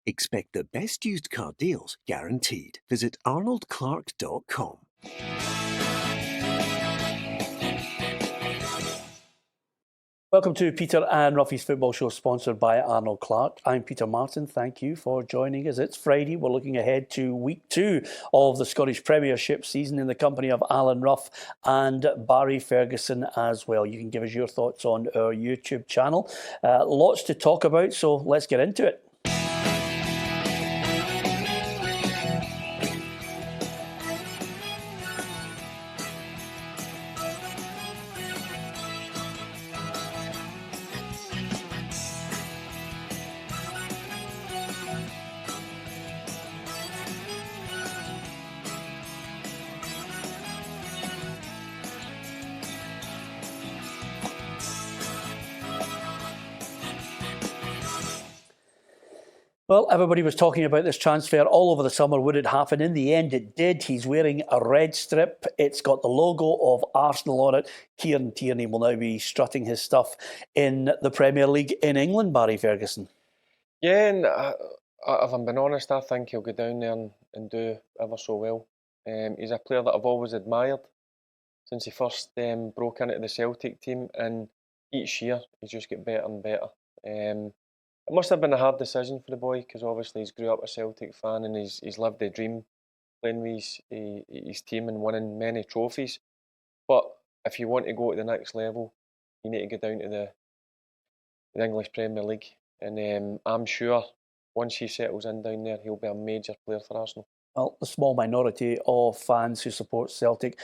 Expect the best used car deals guaranteed. Visit arnoldclark.com. Welcome to Peter and Ruffy's Football Show, sponsored by Arnold Clark. I'm Peter Martin. Thank you for joining us. It's Friday. We're looking ahead to week 2 of the Scottish Premiership season in the company of Alan Ruff and Barry Ferguson as well. You can give us your thoughts on our YouTube channel. Lots to talk about, so let's get into it. Well, everybody was talking about this transfer all over the summer. Would it happen? In the end, it did. He's wearing a red strip. It's got the logo of Arsenal on it. Kieran Tierney will now be strutting his stuff in the Premier League in England, Barry Ferguson. Yeah, and if I'm being honest, I think he'll go down there and do ever so well. He's a player that I've always admired since he first broke into the Celtic team, and each year he's just get better and better. It must have been a hard decision for the boy, because obviously he's grew up a Celtic fan and he's lived the dream playing with his team and winning many trophies. But if you want to go to the next level, you need to go down to the English Premier League. And I'm sure once he settles in down there, he'll be a major player for Arsenal. Well, the small minority of fans who support Celtic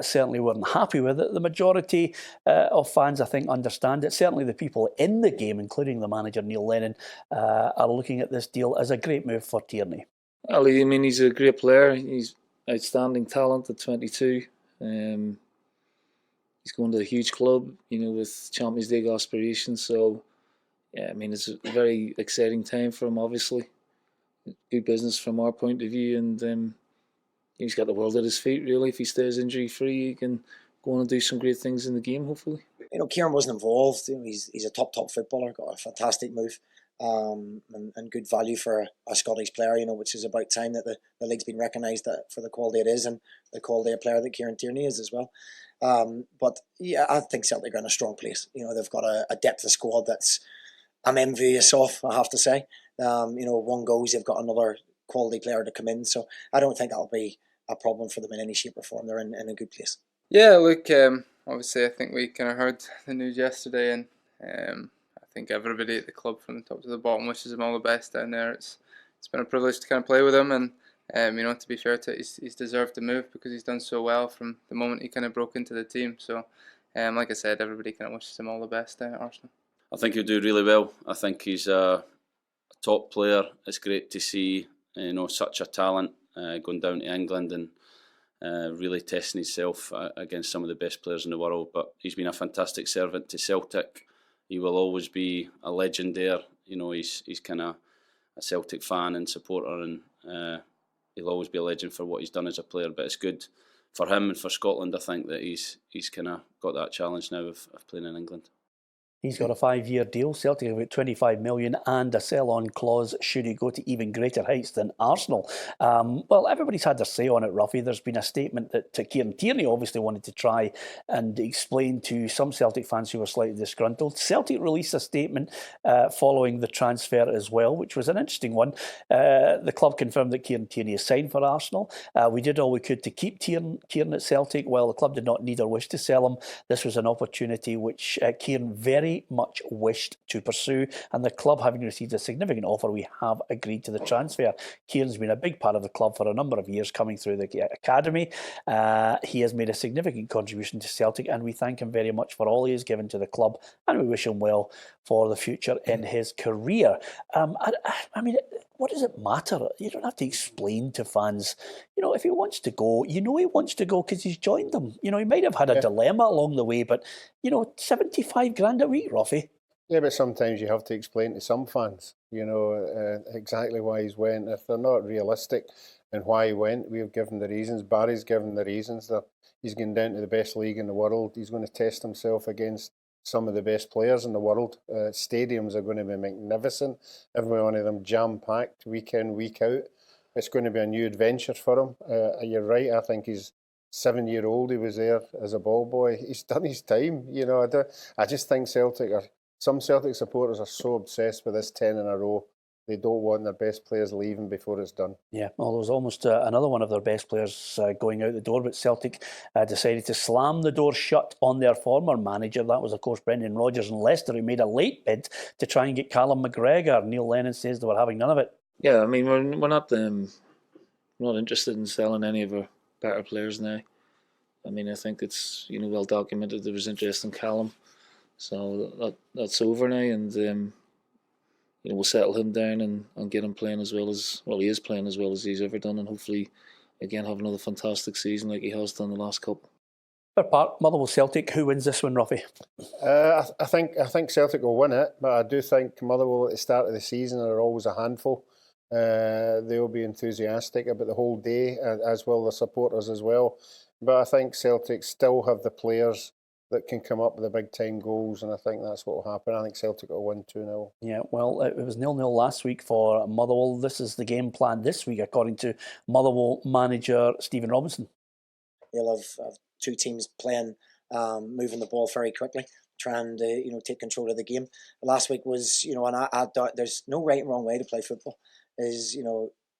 certainly weren't happy with it. The majority of fans, I think, understand it. Certainly the people in the game, including the manager, Neil Lennon, are looking at this deal as a great move for Tierney. Well, I mean, he's a great player. He's outstanding talent at 22. He's going to a huge club, with Champions League aspirations. So, yeah, I mean, it's a very exciting time for him, obviously. Good business from our point of view, and he's got the world at his feet, really. If he stays injury free, he can go on and do some great things in the game, hopefully. Kieran wasn't involved. He's a top footballer, got a fantastic move, and good value for a Scottish player, which is about time that the league's been recognised for the quality it is and the quality of player that Kieran Tierney is as well. But yeah, I think Celtic are in a strong place. They've got a depth of squad that's I'm envious of, I have to say. One goes, they've got another quality player to come in, so I don't think that'll be a problem for them in any shape or form. They're in a good place. Yeah, look, obviously I think we kind of heard the news yesterday, and I think everybody at the club from the top to the bottom wishes him all the best down there. It's been a privilege to kind of play with him, and to be fair to it, he's deserved the move because he's done so well from the moment he kind of broke into the team. So, like I said, everybody kind of wishes him all the best at Arsenal. I think he'll do really well. I think he's a top player. It's great to see such a talent going down to England and really testing himself against some of the best players in the world. But he's been a fantastic servant to Celtic. He will always be a legend there. He's kind of a Celtic fan and supporter, and he'll always be a legend for what he's done as a player. But it's good for him and for Scotland, I think, that he's kind of got that challenge now of playing in England. He's got a 5-year deal. Celtic have got 25 million and a sell-on clause should he go to even greater heights than Arsenal. Well, everybody's had their say on it, Ruffy. There's been a statement that Kieran Tierney obviously wanted to try and explain to some Celtic fans who were slightly disgruntled. Celtic released a statement following the transfer as well, which was an interesting one. The club confirmed that Kieran Tierney is signed for Arsenal. We did all we could to keep Kieran at Celtic. While the club did not need or wish to sell him, this was an opportunity which Kieran very much wished to pursue, and the club, having received a significant offer, we have agreed to the transfer. Kieran's been a big part of the club for a number of years, coming through the academy. He has made a significant contribution to Celtic, and we thank him very much for all he has given to the club, and we wish him well for the future in his career. I mean, what does it matter? You don't have to explain to fans. If he wants to go, he wants to go because he's joined them. He might have had a dilemma along the way, but 75 grand a week, Ruffy. Yeah, but sometimes you have to explain to some fans, exactly why he's went. If they're not realistic and why he went, we've given the reasons. Barry's given the reasons. That he's going down to the best league in the world. He's going to test himself against some of the best players in the world. Stadiums are going to be magnificent. Every one of them jam-packed, week in, week out. It's going to be a new adventure for him. You're right, I think he's 7-year-old. He was there as a ball boy. He's done his time. You know, I just think some Celtic supporters are so obsessed with this 10 in a row. They don't want their best players leaving before it's done. Yeah, well, there was almost another one of their best players going out the door, but Celtic decided to slam the door shut on their former manager. That was, of course, Brendan Rodgers and Leicester, who made a late bid to try and get Callum McGregor. Neil Lennon says they were having none of it. Yeah, I mean, we're not interested in selling any of our better players now. I mean, I think it's well documented there was interest in Callum, so that's over now, and we'll settle him down and get him playing as well as he is playing as well as he's ever done, and hopefully again have another fantastic season like he has done the last couple. For part, Motherwell Celtic, who wins this one, Ruffy? I think Celtic will win it, but I do think Motherwell at the start of the season are always a handful. They'll be enthusiastic about the whole day, as will the supporters as well. But I think Celtic still have the players that can come up with the big time goals, and I think that's what will happen. I think Celtic will win 2-0. Yeah, well, it was 0-0 last week for Motherwell. This is the game plan this week, according to Motherwell manager Stephen Robinson. You'll have two teams playing, moving the ball very quickly, trying to take control of the game. Last week was, and I thought there's no right and wrong way to play football.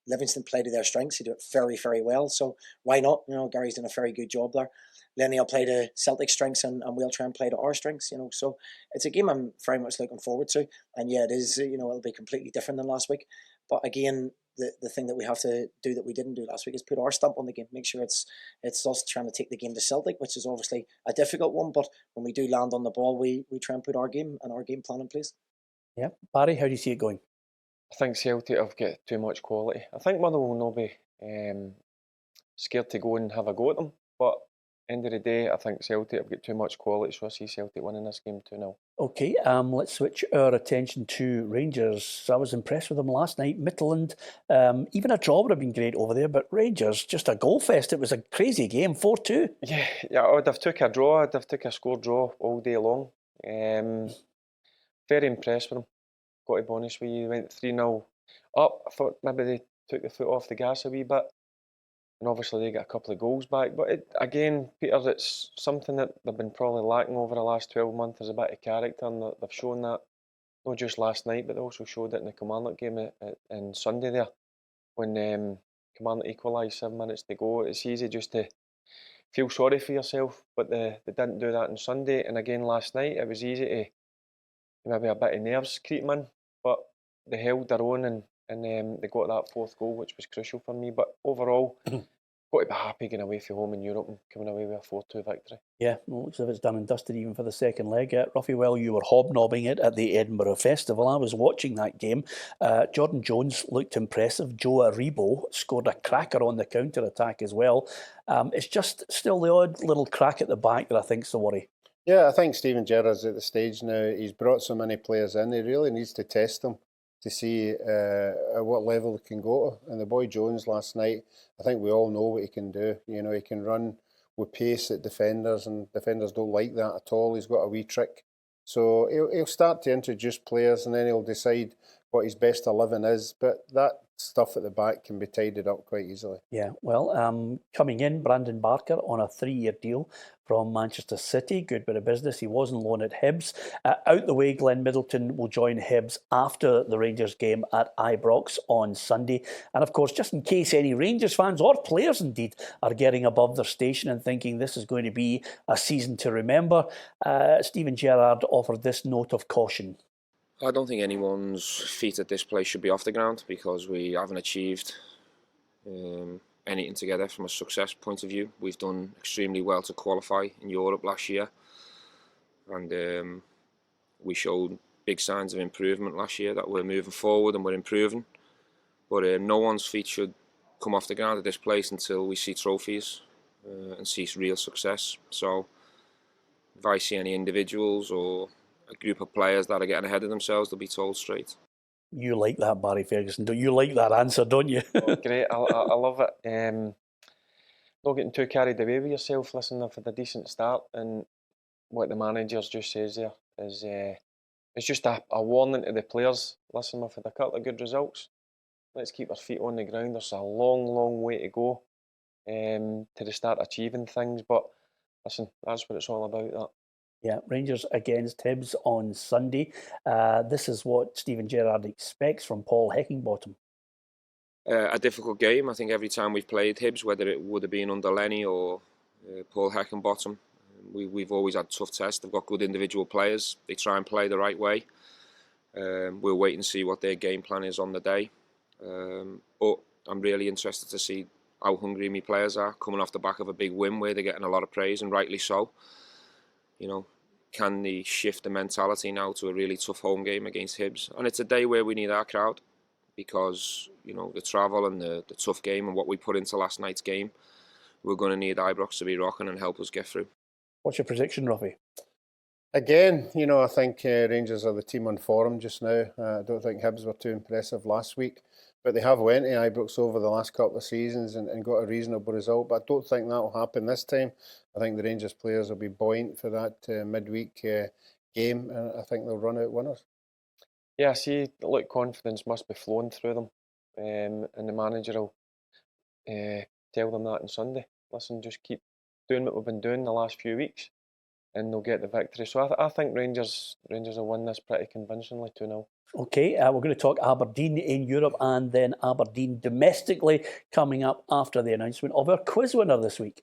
Livingston play to their strengths. They do it very, very well. So why not? Gary's done a very good job there. Lenny will play to Celtic strengths, and we'll try and play to our strengths. So it's a game I'm very much looking forward to. And yeah, it is. It'll be completely different than last week. But again, the thing that we have to do that we didn't do last week is put our stamp on the game. Make sure it's us trying to take the game to Celtic, which is obviously a difficult one. But when we do land on the ball, we try and put our game and our game plan in place. Yeah, Barry, how do you see it going? I think Celtic have got too much quality. I think Motherwell will not be scared to go and have a go at them. But end of the day, I think Celtic have got too much quality, so I see Celtic winning this game 2-0. Okay, let's switch our attention to Rangers. I was impressed with them last night. Midtjylland, even a draw would have been great over there, but Rangers, just a goal fest. It was a crazy game, 4-2. Yeah, I would have took a draw. I'd have took a score draw all day long. Very impressed with them. Got to be honest with you, went 3-0 up. I thought maybe they took the foot off the gas a wee bit, and obviously they got a couple of goals back. But again, Peter, it's something that they've been probably lacking over the last 12 months is a bit of character, and they've shown that not just last night, but they also showed it in the Kilmarnock game on Sunday there, when Kilmarnock equalised 7 minutes to go. It's easy just to feel sorry for yourself, but they didn't do that on Sunday. And again last night, it was easy to maybe a bit of nerves creeping in, but they held their own and they got that fourth goal, which was crucial for me. But overall, got to be happy getting away from home in Europe and coming away with a 4-2 victory. Yeah, well, looks as if it's done and dusted even for the second leg. Ruffy, well, you were hobnobbing it at the Edinburgh Festival. I was watching that game. Jordan Jones looked impressive. Joe Aribo scored a cracker on the counter-attack as well. It's just still the odd little crack at the back that I think's the worry. Yeah, I think Steven Gerrard's at the stage now. He's brought so many players in. He really needs to test them to see at what level he can go to. And the boy Jones last night, I think we all know what he can do. He can run with pace at defenders, and defenders don't like that at all. He's got a wee trick. So he'll start to introduce players, and then he'll decide what his best 11 is. But that stuff at the back can be tidied up quite easily. Yeah, well, coming in, Brandon Barker on a 3-year deal from Manchester City. Good bit of business. He was on loan at Hibs. Out the way, Glenn Middleton will join Hibs after the Rangers game at Ibrox on Sunday. And of course, just in case any Rangers fans or players indeed are getting above their station and thinking this is going to be a season to remember, Steven Gerrard offered this note of caution. I don't think anyone's feet at this place should be off the ground because we haven't achieved anything together from a success point of view. We've done extremely well to qualify in Europe last year, and we showed big signs of improvement last year that we're moving forward and we're improving. But no one's feet should come off the ground at this place until we see trophies and see real success. So if I see any individuals or a group of players that are getting ahead of themselves, they'll be told straight. You like that, Barry Ferguson. Don't you like that answer, don't you? Oh, great, I love it. Not getting too carried away with yourself. Listen, I've had a decent start, and what the manager's just says there is it's just a warning to the players. Listen, we've had a couple of good results. Let's keep our feet on the ground. There's a long, long way to go to start achieving things. But listen, that's what it's all about. That. Yeah, Rangers against Hibs on Sunday. This is what Steven Gerrard expects from Paul Heckingbottom. A difficult game. I think every time we've played Hibs, whether it would have been under Lenny or Paul Heckingbottom, we've always had tough tests. They've got good individual players. They try and play the right way. We'll wait and see what their game plan is on the day. But I'm really interested to see how hungry my players are coming off the back of a big win where they're getting a lot of praise, and rightly so. You know, can they shift the mentality now to a really tough home game against Hibs? And it's a day where we need our crowd, because, you know, the travel and the tough game and what we put into last night's game, we're going to need Ibrox to be rocking and help us get through. What's your prediction, Ruffy? Again, you know, I think Rangers are the team on form just now. I don't think Hibs were too impressive last week, but they have went to Ibrox over the last couple of seasons and got a reasonable result. But I don't think that will happen this time. I think the Rangers players will be buoyant for that midweek game, and I think they'll run out winners. Yeah, see, look, confidence must be flowing through them, and the manager will tell them that on Sunday. Listen, just keep doing what we've been doing the last few weeks, and they'll get the victory. So I think Rangers will win this pretty convincingly, 2-0. Okay, we're going to talk Aberdeen in Europe and then Aberdeen domestically coming up after the announcement of our quiz winner this week.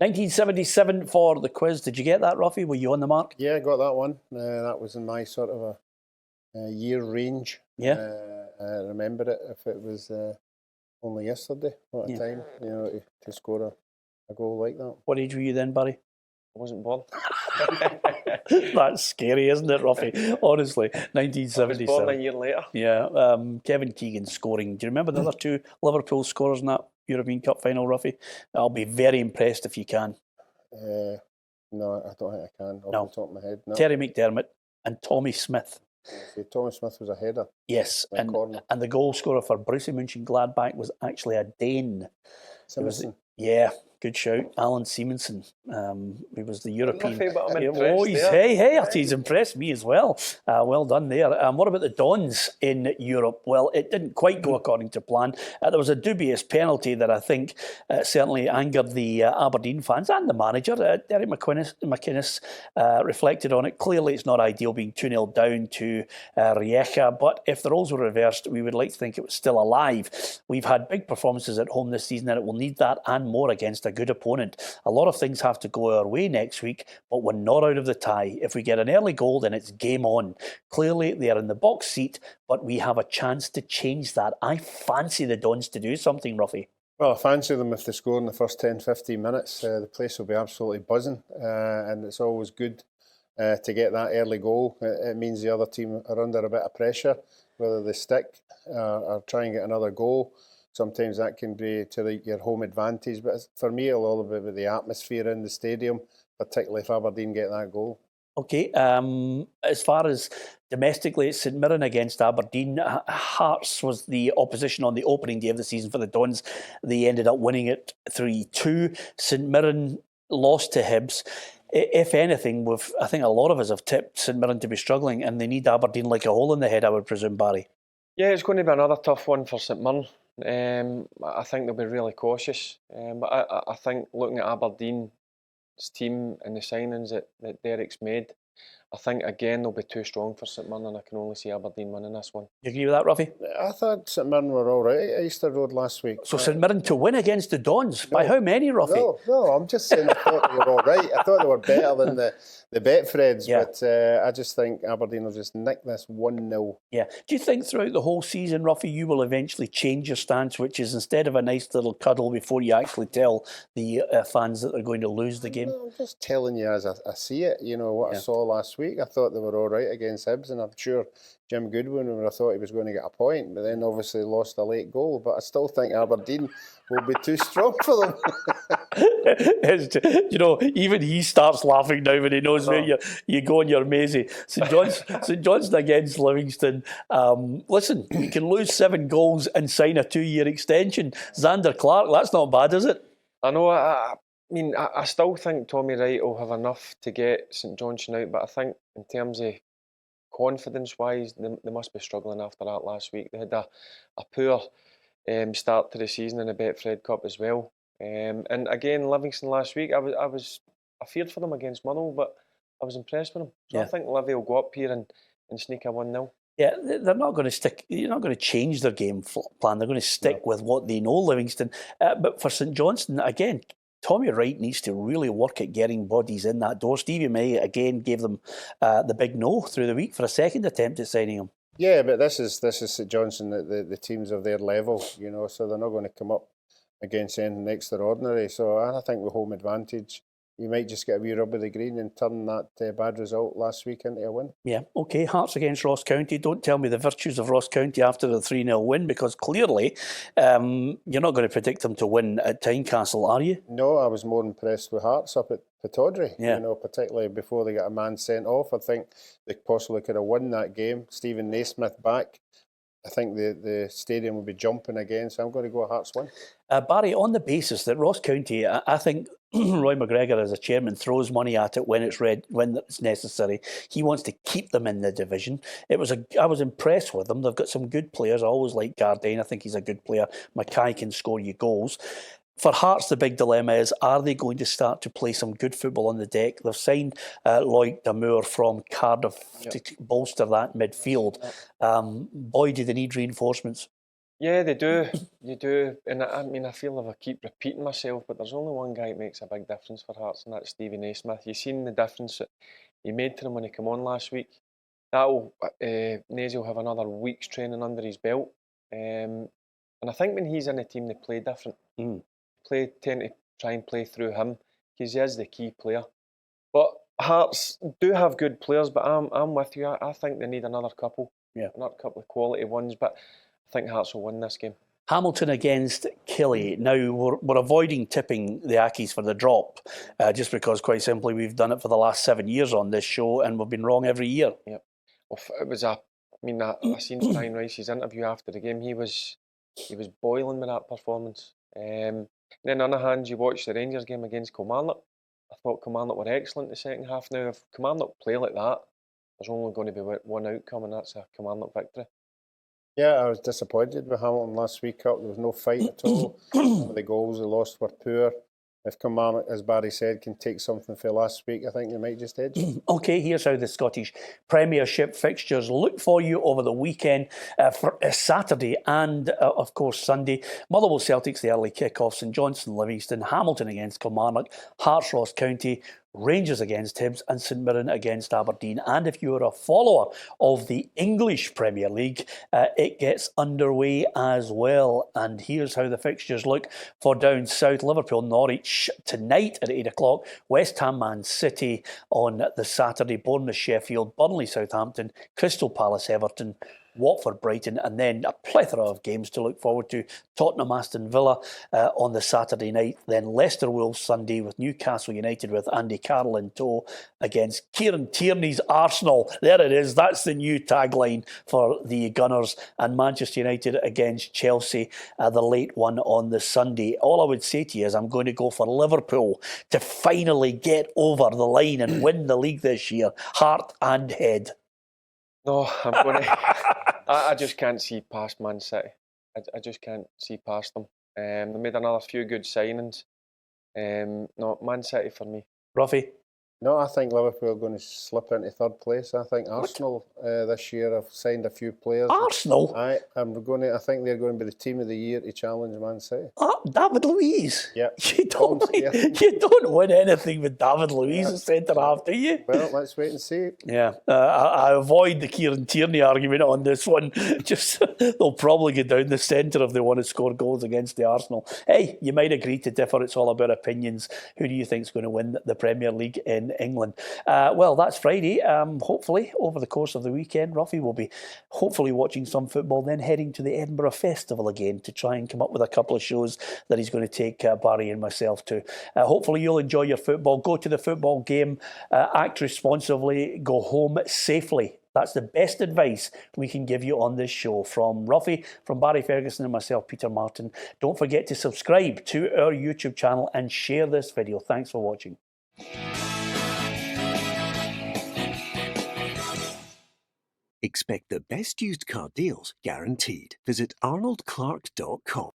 $19.77 for the quiz. Did you get that, Ruffy? Were you on the mark? Yeah, I got that one. That was in my sort of a year range. Yeah. I remember it if it was only yesterday. What a time, you know, to score a goal like that. What age were you then, Barry? I wasn't born. That's scary, isn't it, Ruffy? Honestly, 1977. I was born a year later. Yeah, Kevin Keegan scoring. Do you remember the other two Liverpool scorers in that European Cup final, Ruffy? I'll be very impressed if you can. No, I don't think I can off the top of my head. No. Terry McDermott and Tommy Smith. See, Tommy Smith was a header. Yes, and the goal scorer for Borussia Mönchengladbach was actually a Dane. Simonsen. Yeah, good shout. Alan Simonsen. He was the European. He's impressed me as well. Well done there. What about the Dons in Europe? Well, it didn't quite go according to plan. There was a dubious penalty that I think certainly angered the Aberdeen fans and the manager. Derek McInnes reflected on it. Clearly, it's not ideal being 2-0 down to Rijeka, but if the roles were reversed, we would like to think it was still alive. We've had big performances at home this season, and it will need that and more against a good opponent. A lot of things have to go our way next week, but we're not out of the tie. If we get an early goal, then it's game on. Clearly, they are in the box seat, but we have a chance to change that. I fancy the Dons to do something, Ruffy. Well, I fancy them if they score in the first 10-15 minutes. The place will be absolutely buzzing, and it's always good to get that early goal. It means the other team are under a bit of pressure, whether they stick or try and get another goal. Sometimes that can be to your home advantage, but for me, it'll all be about the atmosphere in the stadium, particularly if Aberdeen get that goal. Okay, as far as domestically, it's St Mirren against Aberdeen. Hearts was the opposition on the opening day of the season for the Dons. They ended up winning it 3-2. St Mirren lost to Hibs. If anything, I think a lot of us have tipped St Mirren to be struggling, and they need Aberdeen like a hole in the head, I would presume, Barry. Yeah, it's going to be another tough one for St Mirren. I think they'll be really cautious. But I think looking at Aberdeen's team and the signings that Derek's made, I think again they'll be too strong for St Mirren, and I can only see Aberdeen winning this one. You agree with that, Ruffy? I thought St Mirren were all right at Easter Road last week. So St Mirren to win against the Dons? By how many, Ruffy? No, I'm just saying I thought they were all right. I thought they were better than the Betfreds, but I just think Aberdeen will just nick this 1-0. Yeah. Do you think throughout the whole season, Ruffy, you will eventually change your stance, which is instead of a nice little cuddle before you actually tell the fans that they're going to lose the game? No, I'm just telling you as I see it, you know, what I saw last week. week. I thought they were all right against Hibs, and I'm sure Jim Goodwin would have thought he was going to get a point, but then obviously lost a late goal. But I still think Aberdeen will be too strong for them. Even he starts laughing now when he knows where you go and you're Maisie. St Johnstone against Livingston. Listen, you can lose 7 goals and sign a 2-year extension. Xander Clark, that's not bad, is it? I know. I still think Tommy Wright will have enough to get St Johnstone out, but I think in terms of confidence-wise, they must be struggling after that last week. They had a poor start to the season in the Betfred Cup as well. And again, Livingston last week, I feared for them against Motherwell, but I was impressed with them. So I think Livy will go up here and sneak a 1-0. Yeah, they're not going to stick. You're not going to change their game plan. They're going to stick with what they know, Livingston. But for St Johnstone, again, Tommy Wright needs to really work at getting bodies in that door. Stevie May again gave them the big no through the week for a second attempt at signing him. Yeah, but this is St Johnstone. The teams of their level, so they're not going to come up against anything extraordinary. So I think with home advantage, you might just get a wee rub of the green and turn that bad result last week into a win. Yeah, OK. Hearts against Ross County. Don't tell me the virtues of Ross County after the 3-0 win, because clearly you're not going to predict them to win at Tynecastle, are you? No, I was more impressed with Hearts up at Pittodrie. Yeah. Particularly before they got a man sent off. I think they possibly could have won that game. Stephen Naismith back. I think the stadium will be jumping again, so I'm going to go Hearts win. Barry, on the basis that Ross County, I think Roy McGregor as a chairman throws money at it when it's necessary. He wants to keep them in the division. I was impressed with them. They've got some good players. I always like Gardain. I think he's a good player. Mackay can score you goals. For Hearts, the big dilemma is, are they going to start to play some good football on the deck? They've signed Lloyd Damour from Cardiff to bolster that midfield. Boy, do they need reinforcements. Yeah, they do. You do. And I feel if I keep repeating myself, but there's only one guy that makes a big difference for Hearts, and that's Stevie Naismith. You've seen the difference that he made to them when he came on last week. Naisy will have another week's training under his belt. And I think when he's in the team, they play different. Tend to try and play through him, because he is the key player. But Hearts do have good players, but I'm with you. I think they need another couple. Yeah. Another couple of quality ones, but I think Hearts will win this game. Hamilton against Killie. Now, we're avoiding tipping the Accies for the drop, just because, quite simply, we've done it for the last 7 years on this show, and we've been wrong every year. Yeah. Well, it was I seen Brian Rice's interview after the game. He was boiling with that performance. Then on the other hand, you watch the Rangers game against Kilmarnock. I thought Kilmarnock were excellent the second half. Now, if Kilmarnock play like that, there's only going to be one outcome, and that's a Kilmarnock victory. Yeah, I was disappointed with Hamilton last week up. There was no fight at all. Some of the goals they lost were poor. If Kilmarnock, as Barry said, can take something for last week, I think they might just edge. OK, here's how the Scottish Premiership fixtures look for you over the weekend for Saturday and, of course, Sunday. Motherwell Celtic's the early kick-off, St Johnstone Livingston, Hamilton against Kilmarnock, Hearts Ross County, Rangers against Hibs and St Mirren against Aberdeen. And if you're a follower of the English Premier League, it gets underway as well. And here's how the fixtures look for down south. Liverpool Norwich tonight at 8 o'clock. West Ham Man City on the Saturday. Bournemouth Sheffield, Burnley Southampton, Crystal Palace Everton, Watford Brighton, and then a plethora of games to look forward to. Tottenham Aston Villa on the Saturday night, then Leicester Wolves Sunday with Newcastle United with Andy Carroll in tow against Kieran Tierney's Arsenal. There it is, that's the new tagline for the Gunners. And Manchester United against Chelsea, the late one on the Sunday. All I would say to you is I'm going to go for Liverpool to finally get over the line and win the league this year, heart and head. No, I'm going to... I just can't see past Man City. I just can't see past them. They made another few good signings. No, Man City for me. Ruffy? No, I think Liverpool are going to slip into third place. I think Arsenal this year have signed a few players. Arsenal? I think they're going to be the team of the year to challenge Man City. David Luiz? Yeah. You don't win anything with David Luiz at centre half, do you? Well, let's wait and see. Yeah, I avoid the Kieran Tierney argument on this one. Just they'll probably get down the centre if they want to score goals against the Arsenal. Hey, you might agree to differ. It's all about opinions. Who do you think's going to win the Premier League in England. Well, that's Friday. Hopefully, over the course of the weekend, Ruffy will be hopefully watching some football, then heading to the Edinburgh Festival again to try and come up with a couple of shows that he's going to take Barry and myself to. Hopefully, you'll enjoy your football. Go to the football game, act responsibly, go home safely. That's the best advice we can give you on this show. From Ruffy, from Barry Ferguson and myself, Peter Martin. Don't forget to subscribe to our YouTube channel and share this video. Thanks for watching. Expect the best used car deals guaranteed. Visit arnoldclark.com.